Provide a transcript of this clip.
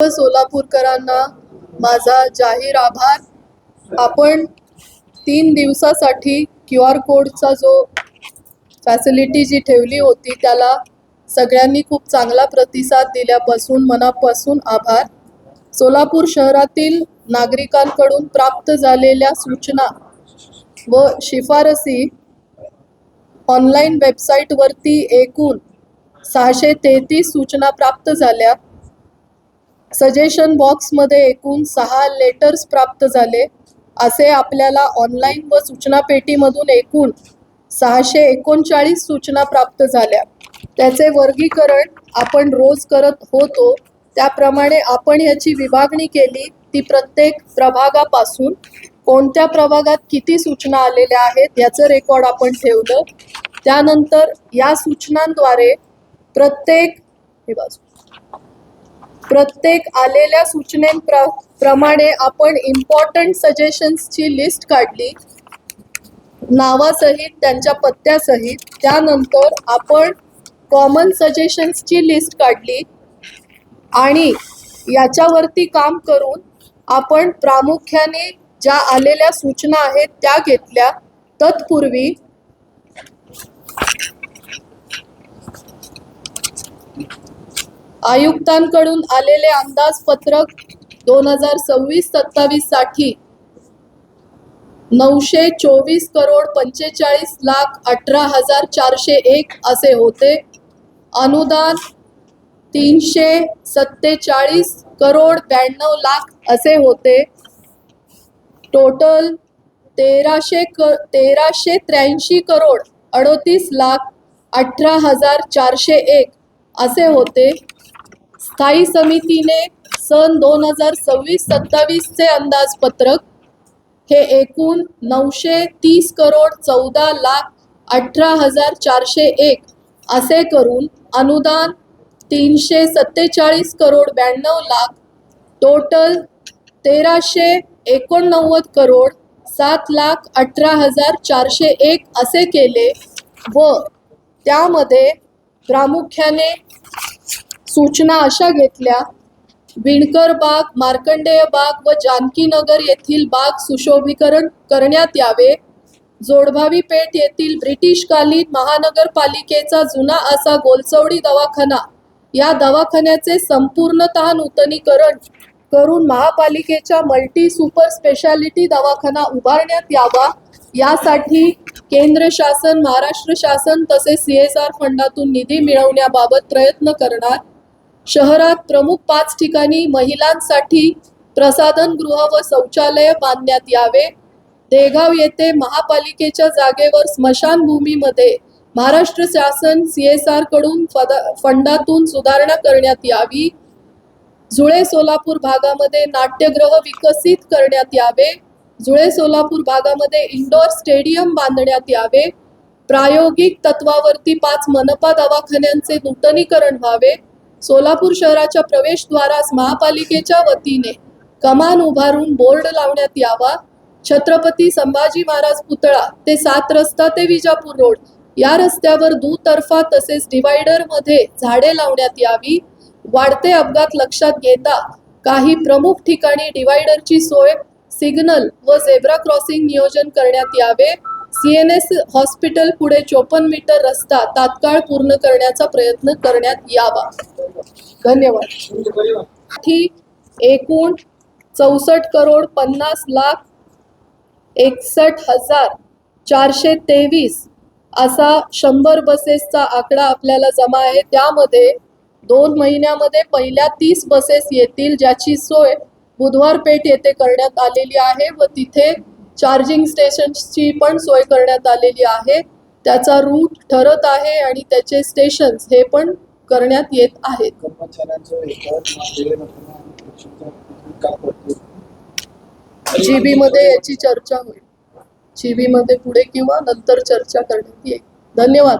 सोलापूरकरांना माझा जाहीर आभार। आपण 3 दिवसासाठी QR कोडचा जो फॅसिलिटी जी ठेवली होती त्याला सगळ्यांनी खूप चांगला प्रतिसाद दिल्यापासून मनापासून आभार। सोलापूर शहरातील नागरिकांकडून प्राप्त झालेल्या सूचना व शिफारसी ऑनलाईन वेबसाईटवरती एकूण 633 सूचना प्राप्त झाल्या। सजेशन बॉक्समध्ये एकूण 6 लेटर्स प्राप्त झाले। असे आपल्याला ऑनलाईन व सूचना पेटीमधून एकूण 639 सूचना प्राप्त झाल्या। त्याचे वर्गीकरण आपण रोज करत होतो त्याप्रमाणे आपण याची विभागणी केली। ती प्रत्येक प्रभागापासून कोणत्या प्रभागात किती सूचना आलेल्या आहेत याचं रेकॉर्ड आपण ठेवलं। त्यानंतर या सूचनांद्वारे प्रत्येक आलेल्या सूचनेप्रमाणे आपण इम्पॉर्टंट सजेशन्सची लिस्ट काढली नावासहित त्यांच्या पत्त्यासहित। त्यानंतर आपण कॉमन सजेशन्सची लिस्ट काढली आणि याच्यावरती काम करून आपण प्रामुख्याने ज्या आलेल्या सूचना आहेत त्या घेतल्या। तत्पूर्वी आयुक्तांकडून आलेले अंदाजपत्रक 2026-27 साठी 924,45,18,401 असे होते। अनुदान 347,92,00,000 असे होते। टोटल 1383,38,18,401 असे होते। स्थायी समितीने सन 2026-27 चे अंदाजपत्रक हे एकूण 930,14,18,401 असे करून अनुदान 347,92,00,000 टोटल 1,389,07,18,401 असे केले व त्यामध्ये प्रामुख्याने सूचना अशा घेतल्या। विणकर बाग, मार्कंडेय बाग व जानकीनगर येथील बाग सुशोभीकरण करण्यात यावे। जोडभावी पेठ येथील ब्रिटिशकालीन महानगरपालिकेचा जुना असा गोलचवडी दवाखाना या दवाखान्याचे संपूर्णतः नूतनीकरण करून महापालिकेच्या मल्टी सुपर स्पेशालिटी दवाखाना उभारण्यात यावा। यासाठी केंद्र शासन, महाराष्ट्र शासन तसेच CSR फंडातून निधी मिळवण्याबाबत प्रयत्न करणार। शहरात प्रमुख 5 ठिकाणी महिलांसाठी प्रसाधनगृह व शौचालय बांधण्यात यावे। देगाव येथे महापालिकेच्या जागेवर स्मशानभूमीमध्ये महाराष्ट्र शासन CSR कडून फंडातून सुधारणा करण्यात यावी। जुळे सोलापूर भागामध्ये नाट्यगृह विकसित करण्यात यावे। जुळे सोलापूर भागामध्ये इंडोर स्टेडियम बांधण्यात यावे। प्रायोगिक तत्वावरती 5 मनपा दवाखान्यांचे नूतनीकरण व्हावे। सोलापूर शहराच्या प्रवेशद्वारास महापालिकेच्या वतीने कमान उभारून बोर्ड लावण्यात यावा। छत्रपती संभाजी महाराज पुतळा ते 7 रस्ता ते विजापूर रोड या रस्त्यावर दुतर्फा तसेच डिवायडर मध्ये झाडे लावण्यात यावी। वाढते अपघात लक्षात घेता काही प्रमुख ठिकाणी डिवायडरची सोय, सिग्नल व झेब्रा क्रॉसिंग नियोजन करण्यात यावे। CNS हॉस्पिटल पुढे 54 मीटर रस्ता तात्काळ पूर्ण करण्याचा प्रयत्न करण्यात यावा। धन्यवाद। एकूण 64,61,61,423 असा 100 बसेसचा आकडा आपल्याला जमा आहे। त्यामध्ये 2 महिन्यामध्ये पहिल्या 30 बसेस येतील ज्याची सोय बुधवार पेठ येथे करण्यात आलेली आहे व तिथे चार्जिंग स्टेशन्सची पण सोय करण्यात आलेली आहे। त्याचा रूट ठरत आहे आणि त्याचे स्टेशन्स हे पण करण्यात येत आहेत। GB मध्ये याची चर्चा होईल। GB मध्ये पुढे किंवा नंतर चर्चा करण्यात येईल। धन्यवाद।